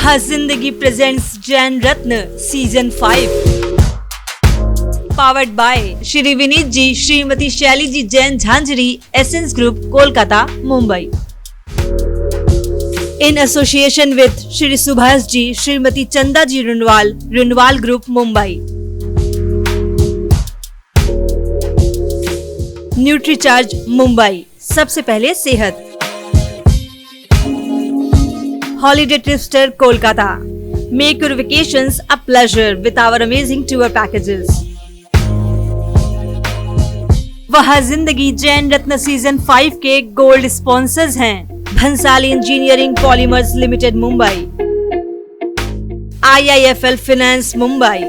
वह जिंदगी presents Jain Ratna season 5 powered by Shri Vineet ji, Shrimati Shaili ji Jain Jhanjhri, essence group Kolkata Mumbai. In association with Shri Subhash ji, Shrimati Chanda ji Runwal, Runwal group Mumbai. Nutricharge Mumbai, सबसे पहले सेहत। Holiday tripster Kolkata, make your vacations a pleasure with our amazing tour packages. वह जिंदगी Jain Ratna season 5 के गोल्ड स्पॉन्सर्स हैं Bhansali engineering polymers limited Mumbai, IIFL finance Mumbai,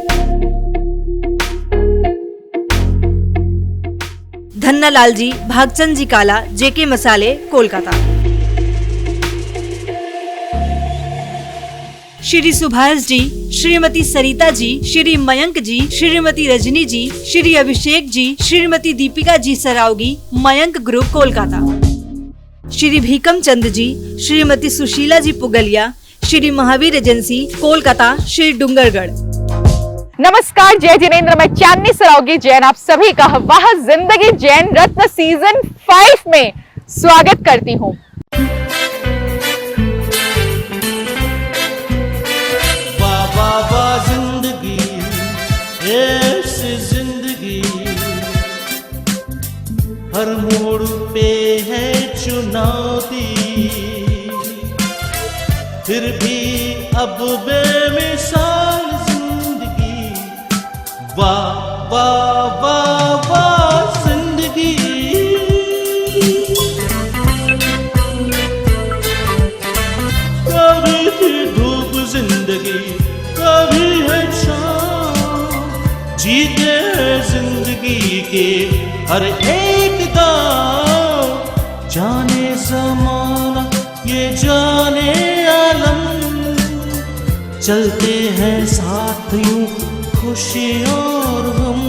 Dhannalal ji, Bhagchand ji Kala, JK Masale Kolkata. Shri Subhash ji, Shrimati Sarita ji, Shri Mayank ji, Shrimati Rajni ji, Shri Abhishek ji, Shrimati Deepika ji Saraogi, Mayank group Kolkata. Shri Bhikam Chand ji, Shrimati Sushila ji Pugalia, Shri Mahavir agency Kolkata, Shri Dungargarh. नमस्कार, जय जिनेंद्र, मैं चांदनी सरावगी जैन आप सभी का वह जिंदगी जैन रत्न सीजन 5 में स्वागत करती हूँ। ऐसी जिंदगी हर मोड़ पे है चुनौती, फिर भी अब बेमिसाल जिंदगी, वाह वाह वाह वाह जिंदगी। कभी थी धूप जिंदगी, कभी है जीते हैं जिंदगी के हर एक दाव, जाने ज़माना ये जाने आलम, चलते हैं साथ यूं खुशी और गम,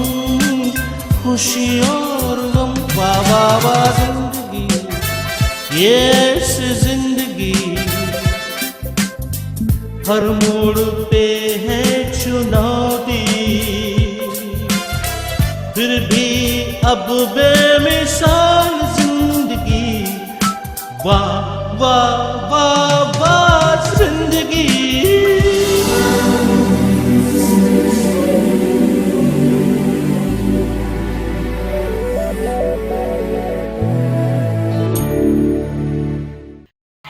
खुशी और गम। वाह वाह वाह जिंदगी, ये ऐसी जिंदगी हर मोड़ पे है चुनौती, फिर भी अब बेमिसाल जिंदगी, वाह वाह वाह वाह जिंदगी।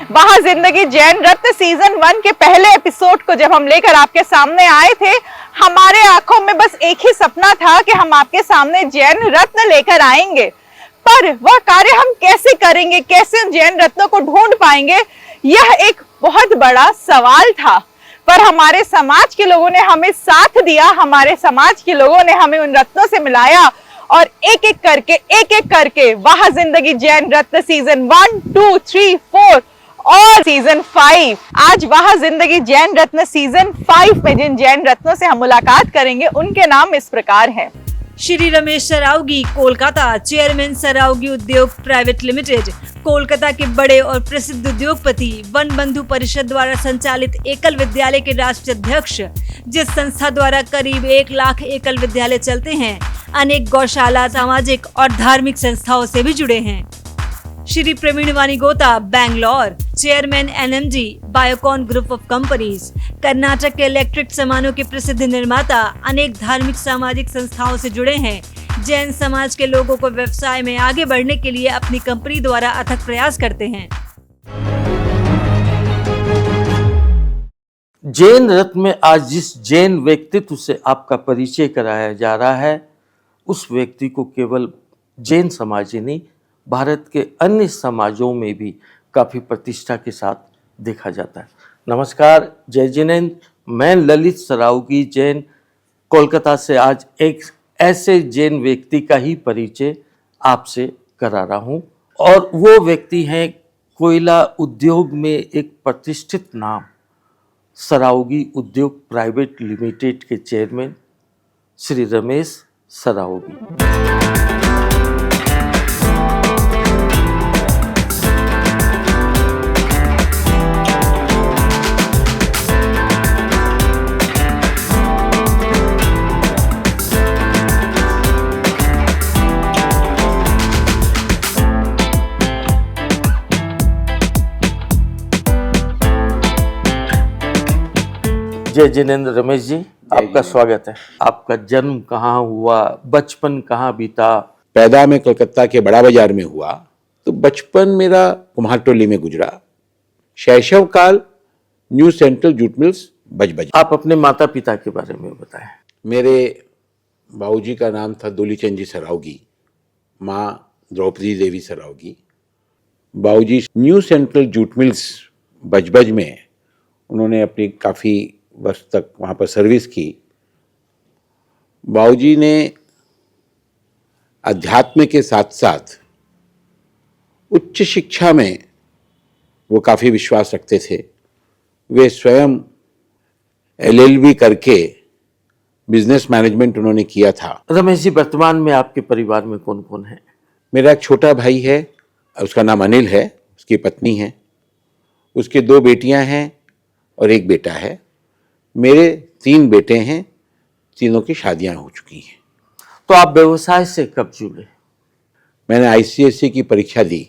वह जिंदगी जैन रत्न सीजन 1 के पहले एपिसोड को जब हम लेकर आपके सामने आए थे, हमारे आंखों में बस एक ही सपना था कि हम आपके सामने जैन रत्न लेकर आएंगे, पर वह कार्य हम कैसे करेंगे, कैसे जैन रत्नों को ढूंढ पाएंगे, यह एक बहुत बड़ा सवाल था। पर हमारे समाज के लोगों ने हमें साथ दिया, हमारे समाज के लोगों ने हमें उन रत्नों से मिलाया और एक एक करके वह जिंदगी जैन रत्न सीजन 1, 2, 3, 4 और सीजन 5, आज वह जिंदगी जैन रत्न सीजन 5 में जिन जैन रत्नों से हम मुलाकात करेंगे उनके नाम इस प्रकार हैं। श्री रमेश सरावगी, कोलकाता, चेयरमैन सरावगी उद्योग प्राइवेट लिमिटेड, कोलकाता के बड़े और प्रसिद्ध उद्योगपति, वन बंधु परिषद द्वारा संचालित एकल विद्यालय के राष्ट्रीय अध्यक्ष, जिस संस्था द्वारा करीब 1 लाख एकल विद्यालय चलते हैं, अनेक गौशाला, सामाजिक और धार्मिक संस्थाओं से भी जुड़े हैं। Shri Praveen Vanigota, Bangalore, chairman NMG Biocon group of companies, Karnataka के इलेक्ट्रिक सामानों के प्रसिद्ध निर्माता, अनेक धार्मिक सामाजिक संस्थाओं से जुड़े हैं। जैन समाज के लोगों को व्यवसाय में आगे बढ़ने के लिए अपनी कंपनी द्वारा अथक प्रयास करते हैं। जैन रत्न में आज जिस जैन व्यक्तित्व से आपका परिचय कराया जा रहा है, उस व्यक्ति को केवल जैन समाज ही नहीं, भारत के अन्य समाजों में भी काफ़ी प्रतिष्ठा के साथ देखा जाता है। नमस्कार, जय जिनेंद्र, मैं ललित सरावगी जैन कोलकाता से आज एक ऐसे जैन व्यक्ति का ही परिचय आपसे करा रहा हूँ, और वो व्यक्ति हैं कोयला उद्योग में एक प्रतिष्ठित नाम, सरावगी उद्योग प्राइवेट लिमिटेड के चेयरमैन श्री रमेश सरावगी। जय जिनेंद्र रमेश जी, आपका स्वागत है। आपका जन्म कहाँ हुआ, बचपन कहाँ बीता? पैदा मैं कलकत्ता के बड़ा बाजार में हुआ, तो बचपन मेरा कुम्हारटोली में गुजरा। शैशव काल new central jute mills Budge Budge. आप अपने माता पिता के बारे में बताएं। मेरे बाबूजी का नाम था दूलीचंद जी सरावगी, माँ द्रौपदी देवी सरावगी। बाबूजी new central jute mills Budge Budge में उन्होंने अपनी काफ़ी वर्ष तक वहाँ पर सर्विस की। बाबूजी ने अध्यात्म के साथ साथ उच्च शिक्षा में वो काफ़ी विश्वास रखते थे। वे स्वयं LLB करके बिजनेस मैनेजमेंट उन्होंने किया था। रमेश जी, वर्तमान में आपके परिवार में कौन कौन है? मेरा एक छोटा भाई है, उसका नाम अनिल है, उसकी पत्नी है, उसके 2 बेटियां हैं और 1 बेटा है। मेरे 3 बेटे हैं, तीनों की शादियां हो चुकी हैं। तो आप व्यवसाय से कब जुड़े? मैंने ICSE की परीक्षा दी,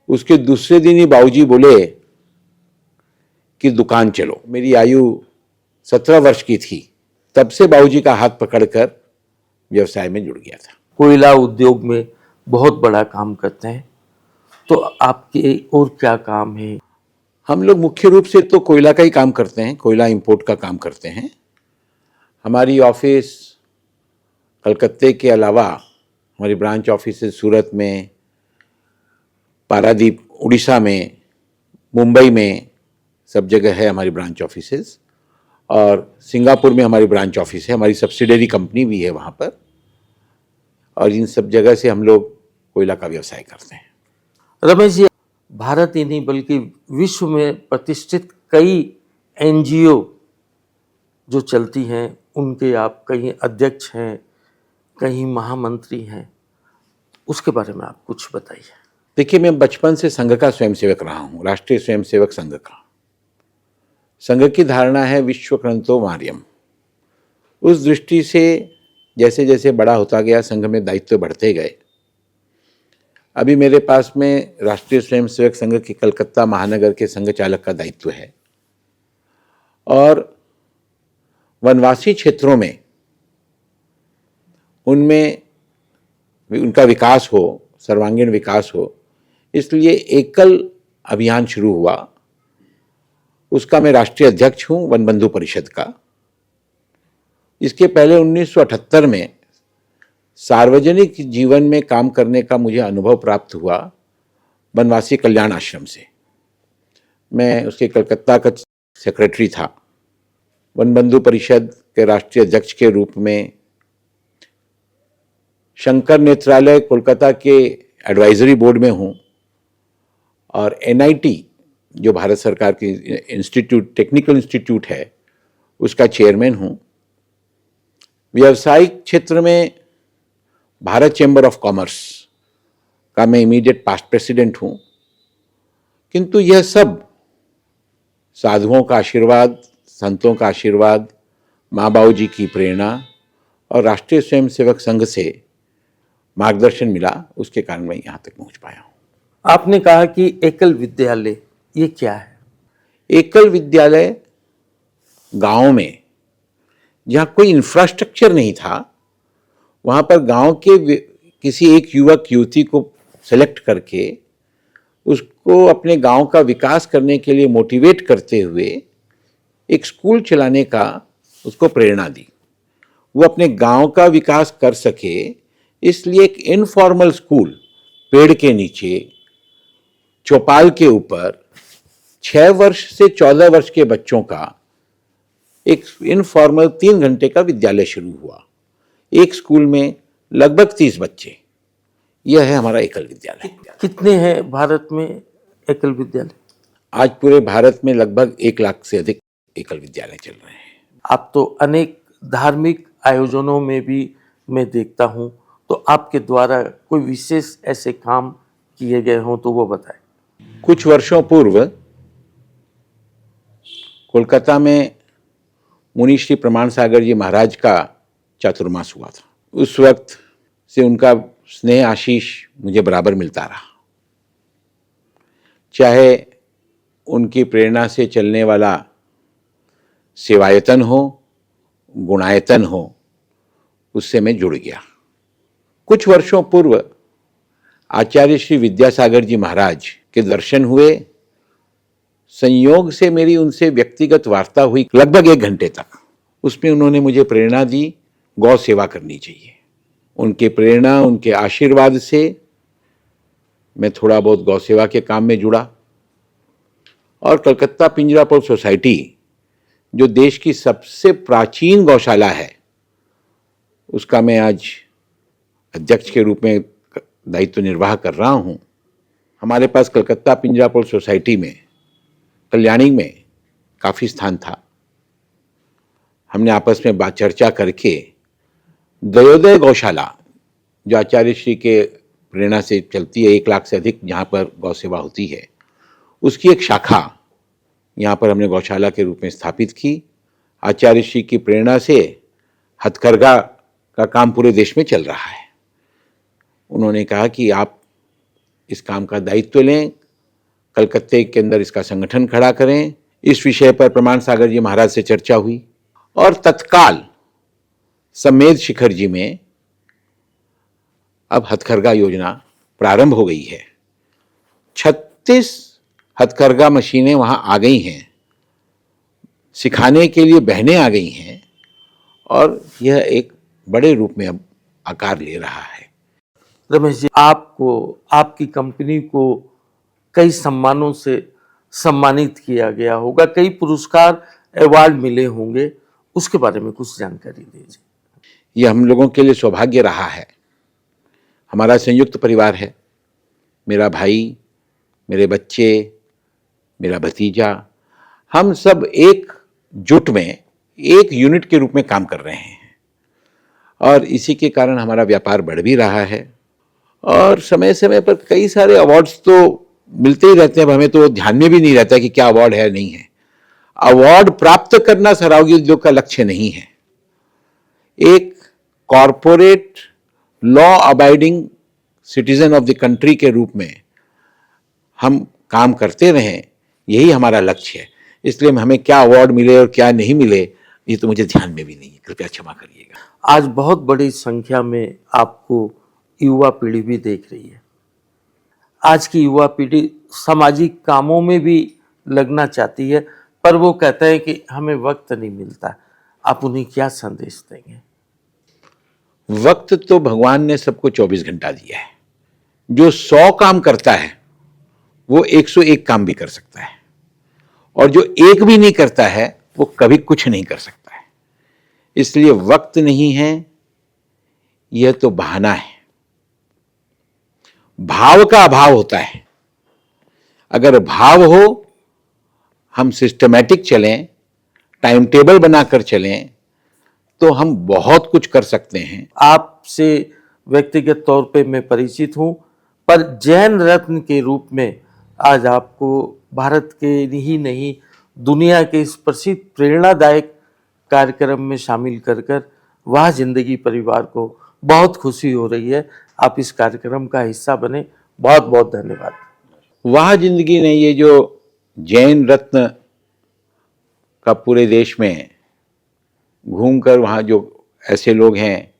उसके दूसरे दिन ही बाबूजी बोले कि दुकान चलो। मेरी आयु 17 वर्ष की थी, तब से बाबूजी का हाथ पकड़कर व्यवसाय में जुड़ गया था। कोयला उद्योग में बहुत बड़ा काम करते हैं, तो आपके और क्या काम है? हम लोग मुख्य रूप से तो कोयला का ही काम करते हैं, कोयला इंपोर्ट का काम करते हैं। हमारी ऑफिस कलकत्ते के अलावा हमारी ब्रांच ऑफिस सूरत में, पारादीप उड़ीसा में, मुंबई में, सब जगह है हमारी ब्रांच ऑफिसेस। और सिंगापुर में हमारी ब्रांच ऑफिस है, हमारी सब्सिडरी कंपनी भी है वहाँ पर। और इन सब जगह से हम लोग कोयला का व्यवसाय करते हैं। रमेश जी, भारत ही नहीं बल्कि विश्व में प्रतिष्ठित कई NGO जो चलती हैं, उनके आप कहीं अध्यक्ष हैं, कहीं महामंत्री हैं, उसके बारे में आप कुछ बताइए। देखिए, मैं बचपन से संघ का स्वयंसेवक रहा हूँ, राष्ट्रीय स्वयंसेवक संघ का। संघ की धारणा है विश्व क्रंतो मार्यम। उस दृष्टि से जैसे जैसे बड़ा होता गया, संघ में दायित्व बढ़ते गए। अभी मेरे पास में राष्ट्रीय स्वयंसेवक संघ के कलकत्ता महानगर के संघ चालक का दायित्व है। और वनवासी क्षेत्रों में उनमें उनका विकास हो, सर्वांगीण विकास हो, इसलिए एकल अभियान शुरू हुआ। उसका मैं राष्ट्रीय अध्यक्ष हूँ, वन बंधु परिषद का। इसके पहले 1978 में सार्वजनिक जीवन में काम करने का मुझे अनुभव प्राप्त हुआ वनवासी कल्याण आश्रम से। मैं उसके कलकत्ता का सेक्रेटरी था। वन बंधु परिषद के राष्ट्रीय अध्यक्ष के रूप में शंकर नेत्रालय कोलकाता के एडवाइजरी बोर्ड में हूँ। और NIT जो भारत सरकार की इंस्टीट्यूट, टेक्निकल इंस्टीट्यूट है, उसका चेयरमैन हूँ। व्यावसायिक क्षेत्र में भारत चैम्बर ऑफ कॉमर्स का मैं इमीडिएट पास्ट प्रेसिडेंट हूँ। किंतु यह सब साधुओं का आशीर्वाद, संतों का आशीर्वाद, माँ बाबू जी की प्रेरणा और राष्ट्रीय स्वयंसेवक संघ से मार्गदर्शन मिला, उसके कारण मैं यहाँ तक पहुँच पाया हूँ। आपने कहा कि एकल विद्यालय, ये क्या है? एकल विद्यालय गांव में जहाँ कोई इंफ्रास्ट्रक्चर नहीं था, वहाँ पर गांव के किसी एक युवक युवती को सेलेक्ट करके उसको अपने गांव का विकास करने के लिए मोटिवेट करते हुए एक स्कूल चलाने का उसको प्रेरणा दी। वो अपने गांव का विकास कर सके, इसलिए एक इनफॉर्मल स्कूल पेड़ के नीचे चौपाल के ऊपर 6 वर्ष से 14 वर्ष के बच्चों का एक इनफॉर्मल 3 घंटे का विद्यालय शुरू हुआ। एक स्कूल में लगभग 30 बच्चे। यह है हमारा एकल विद्यालय। कितने हैं भारत में एकल विद्यालय? आज पूरे भारत में लगभग 1 लाख से अधिक एकल विद्यालय चल रहे हैं। आप तो अनेक धार्मिक आयोजनों में भी मैं देखता हूँ, तो आपके द्वारा कोई विशेष ऐसे काम किए गए हों तो वो बताएं। कुछ वर्षों पूर्व कोलकाता में मुनि श्री प्रमाण सागर जी महाराज का चातुर्मास हुआ था। उस वक्त से उनका स्नेह आशीष मुझे बराबर मिलता रहा। चाहे उनकी प्रेरणा से चलने वाला सेवायतन हो, गुणायतन हो, उससे मैं जुड़ गया। कुछ वर्षों पूर्व आचार्य श्री विद्यासागर जी महाराज के दर्शन हुए। संयोग से मेरी उनसे व्यक्तिगत वार्ता हुई लगभग 1 घंटे तक। उसमें उन्होंने मुझे प्रेरणा दी गौ सेवा करनी चाहिए। उनके प्रेरणा, उनके आशीर्वाद से मैं थोड़ा बहुत गौ सेवा के काम में जुड़ा और कलकत्ता पिंजरापुर सोसाइटी, जो देश की सबसे प्राचीन गौशाला है, उसका मैं आज अध्यक्ष के रूप में दायित्व निर्वाह कर रहा हूं। हमारे पास कलकत्ता पिंजरापुर सोसाइटी में कल्याणी में काफ़ी स्थान था। हमने आपस में बात चर्चा करके दयोदय गौशाला, जो आचार्य श्री के प्रेरणा से चलती है, 1 लाख से अधिक जहाँ पर गौ सेवा होती है, उसकी एक शाखा यहाँ पर हमने गौशाला के रूप में स्थापित की। आचार्य श्री की प्रेरणा से हथकरघा का काम पूरे देश में चल रहा है। उन्होंने कहा कि आप इस काम का दायित्व लें, कलकत्ते के अंदर इसका संगठन खड़ा करें। इस विषय पर प्रमाण सागर जी महाराज से चर्चा हुई और तत्काल सम्मेद शिखर जी में अब हथकरघा योजना प्रारंभ हो गई है। 36 हथकरघा मशीनें वहां आ गई हैं, सिखाने के लिए बहनें आ गई हैं और यह एक बड़े रूप में अब आकार ले रहा है। रमेश जी, आपको, आपकी कंपनी को कई सम्मानों से सम्मानित किया गया होगा, कई पुरस्कार, अवार्ड मिले होंगे, उसके बारे में कुछ जानकारी दीजिए। यह हम लोगों के लिए सौभाग्य रहा है। हमारा संयुक्त परिवार है। मेरा भाई, मेरे बच्चे, मेरा भतीजा, हम सब एक जुट में एक यूनिट के रूप में काम कर रहे हैं और इसी के कारण हमारा व्यापार बढ़ भी रहा है और समय समय पर कई सारे अवार्ड्स तो मिलते ही रहते हैं। अब हमें तो ध्यान में भी नहीं रहता कि क्या अवार्ड है, नहीं है। अवार्ड प्राप्त करना सहरावगी उद्योग का लक्ष्य नहीं है। एक corporate law abiding citizen of the country के रूप में हम काम करते रहें, यही हमारा लक्ष्य है। इसलिए हमें क्या अवार्ड मिले और क्या नहीं मिले, ये तो मुझे ध्यान में भी नहीं है, कृपया क्षमा करिएगा। आज बहुत बड़ी संख्या में आपको युवा पीढ़ी भी देख रही है। आज की युवा पीढ़ी सामाजिक कामों में भी लगना चाहती है, पर वो कहते हैं कि हमें वक्त नहीं मिलता। आप उन्हें क्या संदेश देंगे? वक्त तो भगवान ने सबको 24 घंटा दिया है। जो 100 काम करता है वो 101 काम भी कर सकता है और जो एक भी नहीं करता है वो कभी कुछ नहीं कर सकता है। इसलिए वक्त नहीं है, यह तो बहाना है। भाव का अभाव होता है। अगर भाव हो, हम सिस्टमैटिक चलें, टाइम टेबल बनाकर चलें, तो हम बहुत कुछ कर सकते हैं। आपसे व्यक्तिगत तौर पे मैं परिचित हूं, पर जैन रत्न के रूप में आज आपको भारत के ही नहीं, दुनिया के इस प्रसिद्ध प्रेरणादायक कार्यक्रम में शामिल कर कर वाह जिंदगी परिवार को बहुत खुशी हो रही है। आप इस कार्यक्रम का हिस्सा बने, बहुत बहुत धन्यवाद। वाह जिंदगी ने ये जो जैन रत्न का पूरे देश में घूमकर वहाँ जो ऐसे लोग हैं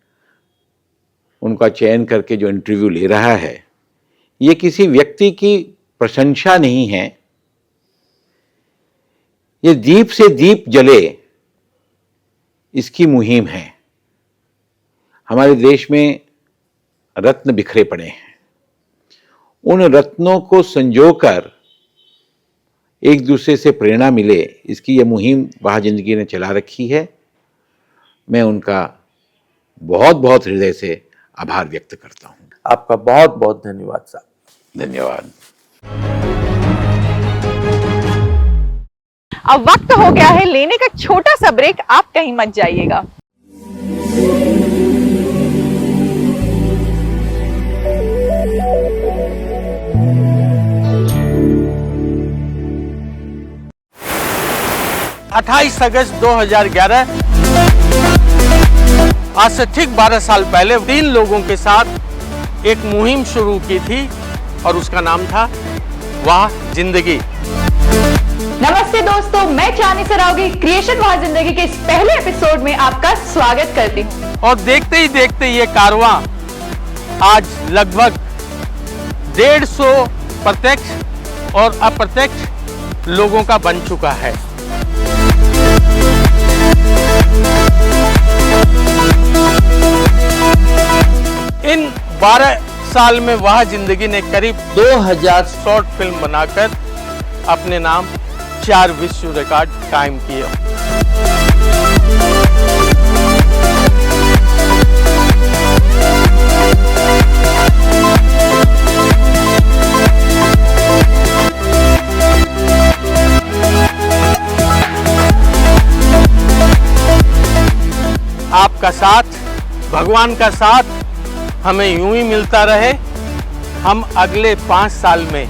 उनका चयन करके जो इंटरव्यू ले रहा है, ये किसी व्यक्ति की प्रशंसा नहीं है। ये दीप से दीप जले, इसकी मुहिम है। हमारे देश में रत्न बिखरे पड़े हैं, उन रत्नों को संजोकर एक दूसरे से प्रेरणा मिले, इसकी यह मुहिम वाह जिंदगी ने चला रखी है। मैं उनका बहुत बहुत हृदय से आभार व्यक्त करता हूं। आपका बहुत बहुत धन्यवाद साहब। धन्यवाद। अब वक्त हो गया है लेने का छोटा सा ब्रेक, आप कहीं मत जाइएगा। अट्ठाईस अगस्त 2011, आज से ठीक 12 साल पहले 3 लोगों के साथ एक मुहिम शुरू की थी और उसका नाम था वाह जिंदगी। नमस्ते दोस्तों, मैं चांदनी सरावगी क्रिएशन वहाँ जिंदगी के इस पहले एपिसोड में आपका स्वागत करती हूँ। और देखते ही देखते ये कारवां आज लगभग 150 प्रत्यक्ष और अप्रत्यक्ष लोगों का बन चुका है। इन 12 साल में वह जिंदगी ने करीब 2000 शॉर्ट फिल्म बनाकर अपने नाम 4 विश्व रिकॉर्ड कायम किए। आपका साथ, भगवान का साथ हमें यूं ही मिलता रहे। हम अगले 5 साल में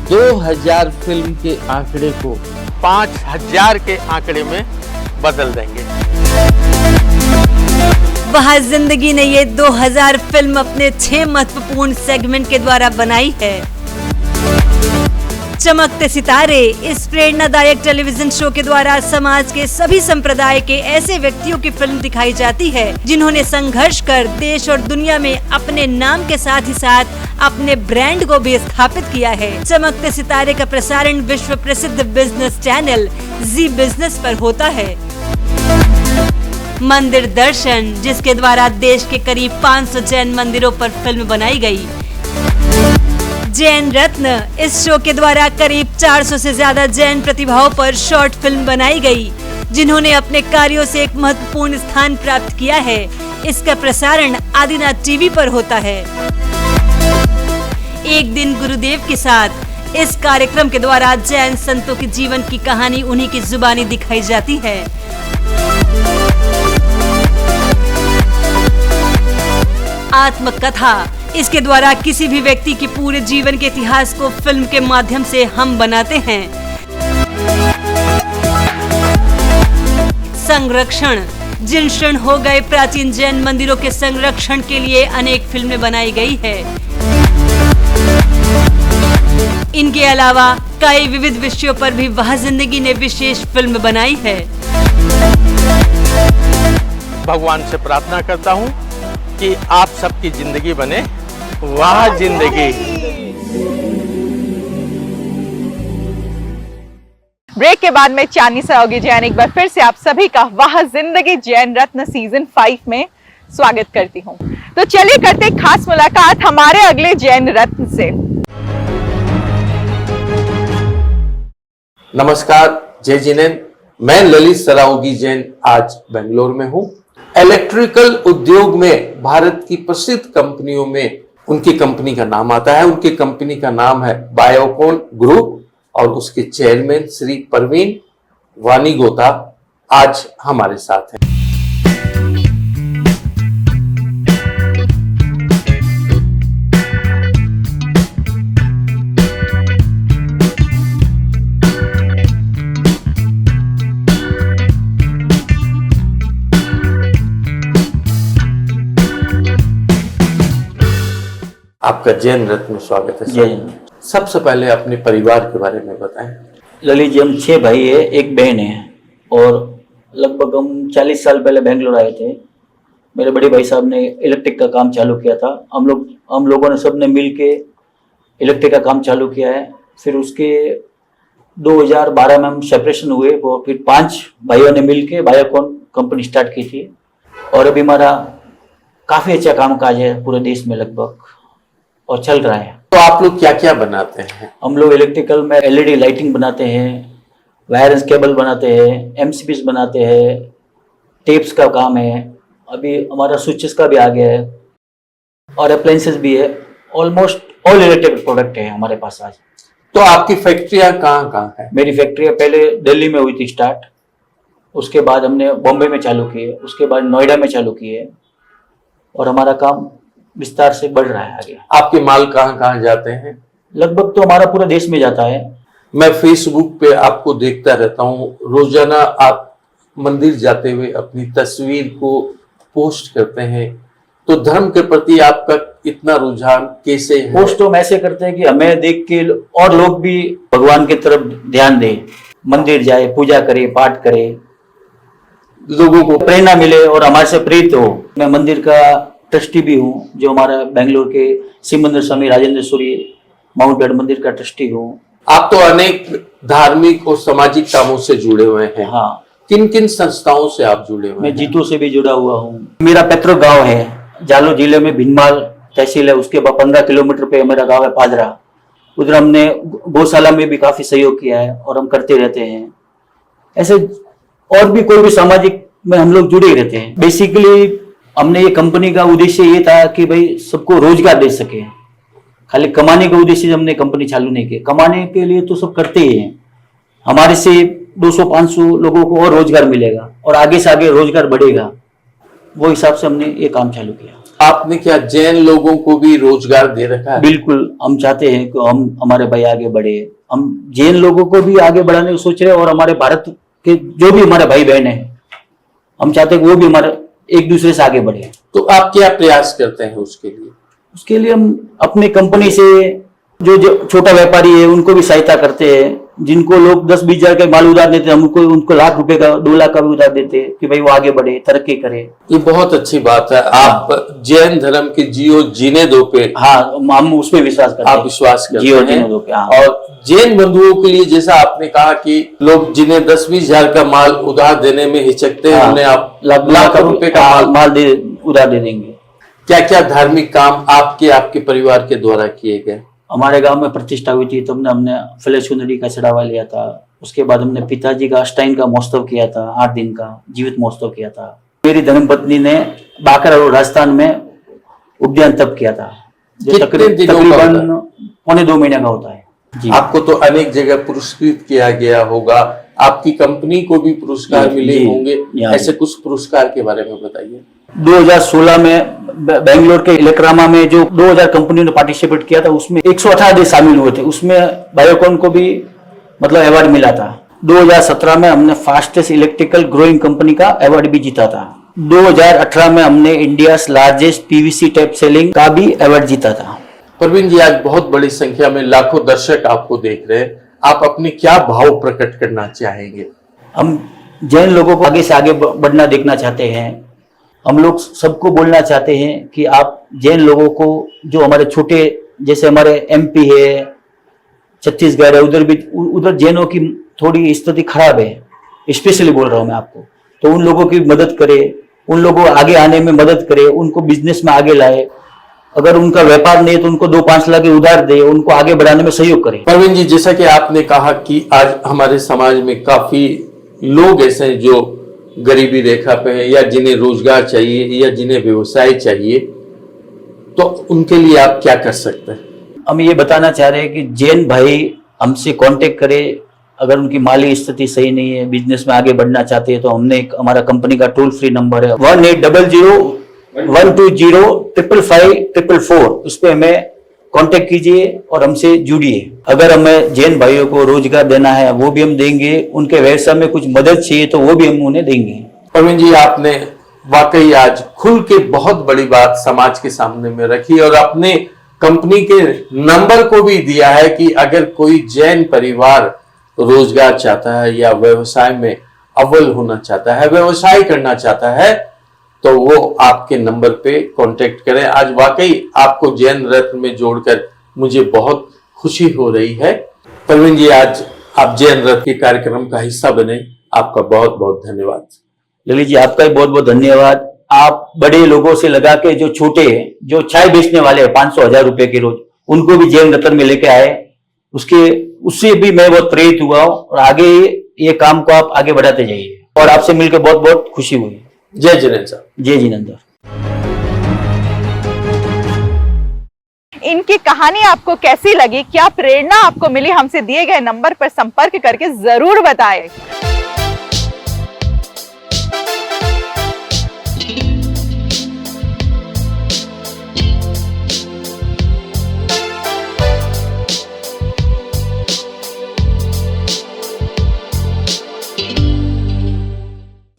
2000 फिल्म के आंकड़े को 5000 के आंकड़े में बदल देंगे। वह जिंदगी ने ये 2000 फिल्म अपने 6 महत्वपूर्ण सेगमेंट के द्वारा बनाई है। चमकते सितारे इस प्रेरणादायक टेलीविजन शो के द्वारा समाज के सभी संप्रदाय के ऐसे व्यक्तियों की फिल्म दिखाई जाती है जिन्होंने संघर्ष कर देश और दुनिया में अपने नाम के साथ ही साथ अपने ब्रांड को भी स्थापित किया है। चमकते सितारे का प्रसारण विश्व प्रसिद्ध बिजनेस चैनल जी बिजनेस पर होता है। मंदिर दर्शन, जिसके द्वारा देश के करीब 500 जैन मंदिरों पर फिल्म बनाई गई। जैन रत्न, इस शो के द्वारा करीब 400 से ज्यादा जैन प्रतिभाओं पर शॉर्ट फिल्म बनाई गई, जिन्होंने अपने कार्यों से एक महत्वपूर्ण स्थान प्राप्त किया है। इसका प्रसारण आदिनाथ टीवी पर होता है। एक दिन गुरुदेव के साथ, इस कार्यक्रम के द्वारा जैन संतों के जीवन की कहानी उन्हीं की जुबानी दिखाई जाती है। आत्मकथा, इसके द्वारा किसी भी व्यक्ति के पूरे जीवन के इतिहास को फिल्म के माध्यम से हम बनाते हैं। संरक्षण, जिन क्षण हो गए प्राचीन जैन मंदिरों के संरक्षण के लिए अनेक फिल्में बनाई गई है। इनके अलावा कई विविध विषयों पर भी वह जिंदगी ने विशेष फिल्म बनाई है। भगवान से प्रार्थना करता हूँ कि आप सबकी जिंदगी बने वाह जिंदगी। ब्रेक के बाद मैं चांदनी सरावगी जैन एक बार फिर से आप सभी का वाह जिंदगी जैन रत्न सीजन 5 में स्वागत करती हूँ। तो चलिए करते एक खास मुलाकात हमारे अगले जैन रत्न से। नमस्कार, जय जिनेन्द्र। मैं ललित सरावगी जैन आज बेंगलोर में हूँ। इलेक्ट्रिकल उद्योग में भारत की प्रसिद्ध कंपनियों में उनकी कंपनी का नाम आता है। उनकी कंपनी का नाम है बायोकॉन ग्रुप और उसके चेयरमैन श्री परवीन वानीगोता आज हमारे साथ हैं। आपका जैन रत्न में स्वागत है सर। सबसे पहले अपने परिवार के बारे में बताएं। ललित जी, हम 6 भाई है, एक बहन है और लगभग हम 40 साल पहले बेंगलोर आए थे। मेरे बड़े भाई साहब ने इलेक्ट्रिक का काम चालू किया था। हम लोगों ने सब ने मिल के इलेक्ट्रिक का काम चालू किया है। फिर उसके 2012 में हम सेपरेशन हुए। वो फिर 5 भाइयों ने मिल के बायोकॉन कंपनी स्टार्ट की थी और अभी हमारा काफ़ी अच्छा काम काज है पूरे देश में लगभग और चल रहा है। तो आप लोग क्या क्या बनाते हैं? हम लोग इलेक्ट्रिकल में एलईडी लाइटिंग बनाते हैं, वायरलेस केबल बनाते हैं, एमसीबीज बनाते हैं, टेप्स का काम है, अभी हमारा स्विचेस का भी आ गया है और अप्लायंसेस भी है। ऑलमोस्ट ऑल इलेक्ट्रिकल प्रोडक्ट है हमारे पास आज। तो आपकी फैक्ट्रियां कहाँ कहाँ है? मेरी फैक्ट्री पहले दिल्ली में हुई थी स्टार्ट, उसके बाद हमने बॉम्बे में चालू की है, उसके बाद नोएडा में चालू की है और हमारा काम विस्तार से बढ़ रहा है आगे। आपके माल कहाँ कहाँ जाते हैं? लगभग तो हमारा पूरा देश में जाता है। मैं फेसबुक पे आपको देखता रहता हूँ, रोजाना आप मंदिर जाते हुए अपनी तस्वीर को पोस्ट करते हैं। तो धर्म के प्रति आपका इतना रुझान कैसे है? पोस्ट हम ऐसे करते हैं कि हमें देख के और लोग भी भगवान की तरफ ध्यान दें। मंदिर जाए, पूजा करे, पाठ करे, लोगों को प्रेरणा मिले और हमारे से प्रेरित हो। मैं मंदिर का ट्रस्टी भी हूँ, जो हमारा बेंगलोर के सिमंदर स्वामी राजेंद्रेश्वरी माउंट गढ़ मंदिर का ट्रस्टी हूँ। आप तो अनेक धार्मिक और सामाजिक कामों से जुड़े हुए हैं। हाँ, किन किन संस्थाओं से आप जुड़े हुए मैं हैं? जीतू से भी जुड़ा हुआ हूँ। मेरा पैतृक गांव है जालोर जिले में, भिनमाल तहसील है, उसके बाद 15 किलोमीटर पे मेरा गांव है पादरा। उधर हमने गौशाला में भी काफी सहयोग किया है और हम करते रहते हैं। ऐसे और भी कोई भी सामाजिक में हम लोग जुड़े रहते हैं। बेसिकली हमने ये कंपनी का उद्देश्य ये था कि भाई सबको रोजगार दे सके। खाली कमाने के उद्देश्य से हमने कंपनी चालू नहीं की। कमाने के लिए तो सब करते ही हैं। हमारे से 200-500 लोगों को और रोजगार मिलेगा और आगे से आगे रोजगार बढ़ेगा, वो हिसाब से हमने ये काम चालू किया। आपने क्या जैन लोगों को भी रोजगार दे रखा है? बिल्कुल, हम चाहते हैं कि हमारे भाई आगे बढ़े। हम जैन लोगों को भी आगे बढ़ाने की सोच रहे हैं और हमारे भारत के जो भी हमारे भाई बहन है, हम चाहते हैं कि वो भी हमारे एक दूसरे से आगे बढ़े। तो आप क्या प्रयास करते हैं उसके लिए? उसके लिए हम अपनी कंपनी से जो छोटा व्यापारी है उनको भी सहायता करते हैं। जिनको लोग 10-20 हजार का माल उधार देते हैं, हम उनको लाख रुपए का, 2 लाख का भी उधार देते हैं कि भाई वो आगे बढ़े, तरक्की करे। ये बहुत अच्छी बात है। आप जैन धर्म के जियो जीने दो पे, हाँ, हम उसमें विश्वास करते हैं। आप विश्वास करते जियो हैं। जीने दो पे, हाँ। और जैन बंधुओं के लिए जैसा आपने कहा कि लोग जिन्हें 10-20 हजार का माल उधार देने में हिचकते हैं, हाँ, उन्हें आप लाख रुपए का माल उधार दे देंगे। क्या क्या धार्मिक काम आपके परिवार के द्वारा किए गए? हमारे गांव में प्रतिष्ठा हुई थी, तब हमने फलेशुंदरी का चढ़ावा लिया था। उसके बाद हमने पिताजी का अष्टाइन का महोत्सव किया था, 8 दिन का जीवित महोत्सव किया था। मेरी धर्मपत्नी ने बांका राजस्थान में उद्यान तप किया था, जो तकरीबन 1.25 महीने का होता है जी। आपको तो अनेक जगह पुरस्कृत किया गया होगा, आपकी कंपनी को भी पुरस्कार मिले होंगे, ऐसे कुछ पुरस्कार के बारे में बताइए। 2016 में बेंगलोर के इलेक्ट्रामा में जो 2000 कंपनियों ने पार्टिसिपेट किया था, उसमें 118 देश शामिल हुए थे। उसमें बायोकॉन को भी मतलब अवार्ड मिला था। 2017 में हमने फास्टेस्ट इलेक्ट्रिकल ग्रोइंग कंपनी का अवार्ड भी जीता था। 2018 में हमने India largest PVC tape selling का भी अवार्ड जीता था। प्रवीण जी, आज बहुत बड़ी संख्या में लाखों दर्शक आपको देख रहे हैं, आप अपने क्या भाव प्रकट करना चाहेंगे? हम जैन लोगों को आगे से आगे बढ़ना देखना चाहते हैं। हम लोग सबको बोलना चाहते हैं कि आप जैन लोगों को, जो हमारे छोटे, जैसे हमारे एमपी है, छत्तीसगढ़ है, उधर जैनों की थोड़ी स्थिति खराब है, स्पेशली बोल रहा हूं मैं आपको, तो उन लोगों की मदद करे, उन लोगों को आगे आने में मदद करे, उनको बिजनेस में आगे लाए। अगर उनका व्यापार नहीं है तो उनको 2-5 लाख उधार दे, उनको आगे बढ़ाने में सहयोग करे। प्रवीण जी, जैसा कि आपने कहा कि आज हमारे समाज में काफी लोग ऐसे हैं जो गरीबी रेखा पे है, या जिन्हें रोजगार चाहिए, या जिन्हें व्यवसाय चाहिए, तो उनके लिए आप क्या कर सकते हैं? हम ये बताना चाह रहे हैं कि जैन भाई हमसे कांटेक्ट करे। अगर उनकी माली स्थिति सही नहीं है, बिजनेस में आगे बढ़ना चाहते हैं, तो हमने हमारा कंपनी का टोल फ्री नंबर है 1800-120-555-444। उस पर हमें कांटेक्ट कीजिए और हमसे जुड़िए। अगर हमें जैन भाइयों को रोजगार देना है वो भी हम देंगे, उनके व्यवसाय में कुछ मदद चाहिए तो वो भी हम उन्हें देंगे। प्रवीण जी, आपने वाकई आज खुल के बहुत बड़ी बात समाज के सामने में रखी और अपने कंपनी के नंबर को भी दिया है कि अगर कोई जैन परिवार रोजगार चाहता है या व्यवसाय में अव्वल होना चाहता है, व्यवसाय करना चाहता है, तो वो आपके नंबर पे कांटेक्ट करें। आज वाकई आपको जैन रत्न में जोड़कर मुझे बहुत खुशी हो रही है। प्रवीण जी, आज आप जैन रत्न के कार्यक्रम का हिस्सा बने, आपका बहुत बहुत धन्यवाद। ललित जी, आपका भी बहुत बहुत धन्यवाद। आप बड़े लोगों से लगा के जो छोटे, जो चाय बेचने वाले हैं 500-1000 रुपए की रोज, उनको भी जैन रत्न में लेके आए, उससे भी मैं बहुत प्रेरित हुआ हूं और आगे ये काम को आप आगे बढ़ाते जाइए। और आपसे मिलकर बहुत बहुत खुशी हुई। जय जिनेन्द्र। जय जिनेन्द्र। इनकी कहानी आपको कैसी लगी, क्या प्रेरणा आपको मिली, हमसे दिए गए नंबर पर संपर्क करके जरूर बताएं।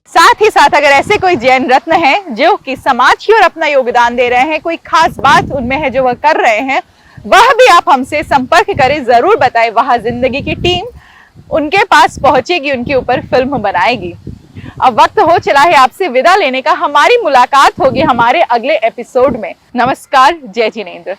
साथ ही साथ अगर ऐसे कोई जैन रत्न हैं जो कि समाज की ओर अपना योगदान दे रहे हैं, कोई खास बात उनमें है जो वह कर रहे हैं, वह भी आप हमसे संपर्क करें, जरूर बताएं। वहां जिंदगी की टीम उनके पास पहुंचेगी, उनके ऊपर फिल्म बनाएगी। अब वक्त हो चला है आपसे विदा लेने का। हमारी मुलाकात होगी हमारे अगले एपिसोड में। नमस्कार, जय जिनेंद्र।